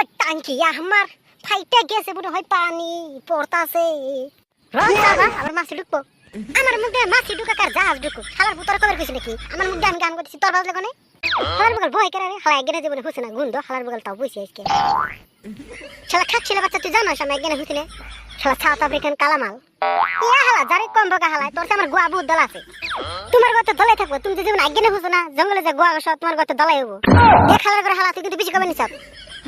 ওই টাঙ্কি আমার ফাইটা গেছে মনে হয়, পানি পড়তাছে। বাবা আমার মাছি ঢুকবো, আমার মুখে মাছি ঢুকা কার জাহাজ ঢুকুক। শালার পুতর কবে কইছ নাকি আমার মুখে আমি গান করতেছি তোর বাজলে কোনে? শালার বগল ভয় করে রে, শালা একগেনে জীবনে হুসে না গুন্দ, শালার বগল তাও বুঝি আজকে। শালা খাচ্ছিল বাচ্চা, তুই জানো আমি একগেনে হুসিনে শালা সাউথ আফ্রিকান কালামাল। ইয়া হালা যারে কম বকা হালায়, তোর আমার গোয়া বহুত দল আছে। তোমার গত দলাই থাকবো, তুমি যে জীবন একগেনে হুসো না জঙ্গলে যে গোয়া গছ, তোমার গত দলাই হবো। দেখ শালার করে হালা তুই কিন্তু বেশি কমে নিছ,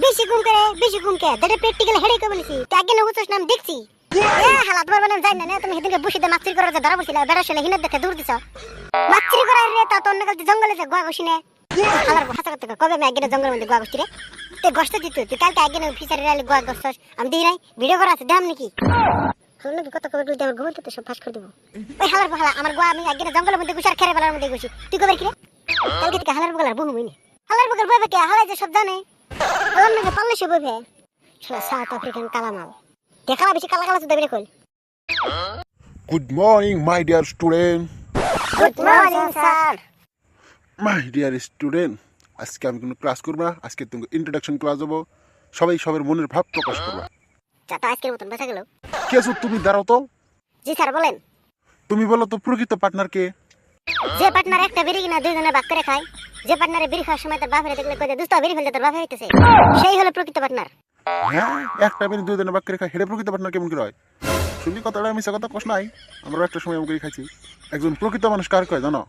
বেশি ঘুম করে বেশি ঘুম কে দেড়ে প্র্যাকটিক্যাল হেডে কমে নিছি। তুই একগেনে হুসোস না আমি দেখছি। হালা তোমার মানে যাই না, তুমি সেদিনকে বসিতে মাছরি করার যে ধরা বসিলা বেড়া ছেলে হিনের দেখে দূর দিছ মাছরি করার রে, তা তো অন্য কাল জঙ্গলে যে গোয়া গছিনে। হালার হাসা করতে কবে আমি একগেনে জঙ্গলের মধ্যে গোয়া গছি রে? তুই গছতে দিত, তুই কালকে একগেনে ফিসারি রাইলে গোয়া গছস, আমি দিই নাই ভিডিও করা আছে দাম নাকি? হলো নাকি কত কবে আমার ঘুমতে তো সব ফাঁস করে দেবো। ওই হালার বহালা আমার গোয়া আমি একগেনে জঙ্গলের মধ্যে গুছি আর খেরে বেলার মধ্যে গুছি, তুই কবে কি রে? কালকে থেকে হালার বগলার বহু হইনি, হালার বগল বইবে কে? হালাই যে সব জানে, হালার নাকি পারলে সে বইবে। শালা সাউথ আফ্রিকান কালামাল দেখালা বেশি কালা কালা দেবে কই। Good morning, my dear student. Good morning sir. My dear student, আজকে আমি কোনো ক্লাস করব না, আজকে তুমি ইন্ট্রোডাকশন ক্লাস দেবো। সবাই সবার মনের ভাব প্রকাশ করবা। চাটা আজকের মতন বেঁচে গেল। কেসু তুমি দাঁড়াও তো। জি স্যার বলেন। তুমি বলো তো প্রকৃত পার্টনার কে? যে পার্টনার একটা বিড়ি কিনা দুইজনে ভাগ করে খায়, যে পার্টনারে বিড়ি খাওয়ার সময় তার বাপরে দেখলে কই দোস্ত বিড়ি ফেলতে তোর বাপ হইতেছে, সেই হলো প্রকৃত পার্টনার। হ্যাঁ, একটা বেরি দুই দিনের বাক্যে রেখা হেডে প্রকৃত পার্টনার কেমন করে হয়? শুনি কথাটা মিশা কথা কষ্ট নাই, আমরা একটা সময় আমাকে খাইছি। একজন প্রকৃত মানুষ কার কয় জানো?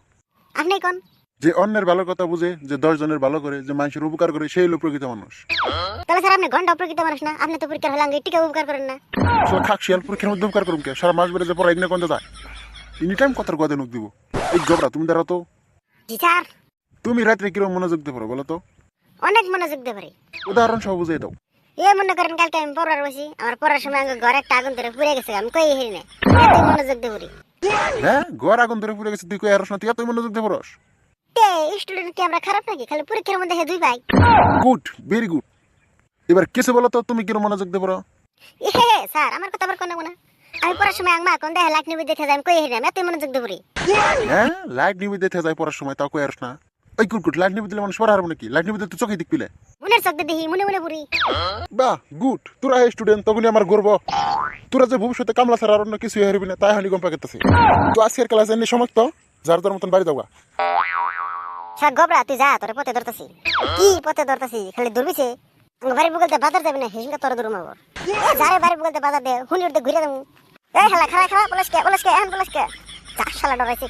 আপনি কোন? যে অন্যের ভালো কথা বুঝে, যে 10 জনের ভালো করে, যে মানুষের উপকার করে, সেই হলো প্রকৃত মানুষ। তাহলে স্যার আপনি ঘন্টা প্রকৃত মানুষ না? আপনি তো পরীক্ষার হলে আঙ্গে টিকা উপকার করেন না। আসলে খাক শিয়াল পরীক্ষার মধ্যে উপকার করুন কে? সারা মাস বেড়ে যে পড়া এনে কোনটা যায়? এনি টাইম কথার কথা নুক দিব। এই জবরা তুমি দাঁড়াও তো। জি স্যার। তুমি রাত্রে কিরকম মনোযোগ দিয়ে পড়ো বলো তো? অনেক মনোযোগ দিয়ে পারি। উদাহরণ সহ বুঝিয়ে দাও। এ মনে করেন কালকে আমি পড়ার বসি, আমার পড়ার সময় আঙ্গে ঘরে একটা আগুন ধরে পুড়ে গেছে, আমি কই হেরি না এত মনোযোগ দিয়ে পড়ি। হ্যাঁ, ঘর আগুন ধরে পুড়ে গেছে, তুই কই আরস না? তুই এত মনোযোগ দিয়ে পড়স? তে স্টুডেন্ট কি আমরা খারাপ নাকি? খালি পরীক্ষার মধ্যে হে দুই ভাই। Good, very good. এবার কেসে বলো তো তুমি কিরকম মনোযোগ দিয়ে পড়ো? এ স্যার আমার কথা আবার কোন না, আমি পড়ার সময় আঙ্মা কোন দেহে লাইট নিবি দেখে যাই, আমি কই হেরি না এত মনোযোগ দিয়ে পড়ি। হ্যাঁ, লাইট নিবি দেখে যায় পড়ার সময়, তাও কই আরস না? ওই গুড, লাইট নিবি দিলে মানুষ পড়া হারবো নাকি? লাইট নিবি দিলে তো চোখে দিক পিলে। মনের চোখ দিয়ে দেখি মনে মনে পড়ি। বাহ, গুড। তোরা স্টুডেন্ট, তখনই আমার গর্ব। তোরা যে ভবিষ্যতে কামলা ছাড়া আর অন্য কিছু হারবি না, তাই হানি কম পাকেতেছে। তো আজকের ক্লাস এনে সমাপ্ত, যার তোর মতন বাড়ি যাওয়া। স্যার গবরা তুই যা, তোর পথে ধরতাছি। কি পথে ধরতাছি? খালি দূরবিছে আমার বাড়ি বগলতে বাজার যাবে না, হেসিনকা তোর দূর মাবর যারে বাড়ি বগলতে বাজার দে হুনির দে ঘুরে দেবো। এই হালা খালা খালা বলস কে এখন বলস কে? যা শালা ডরাইছে।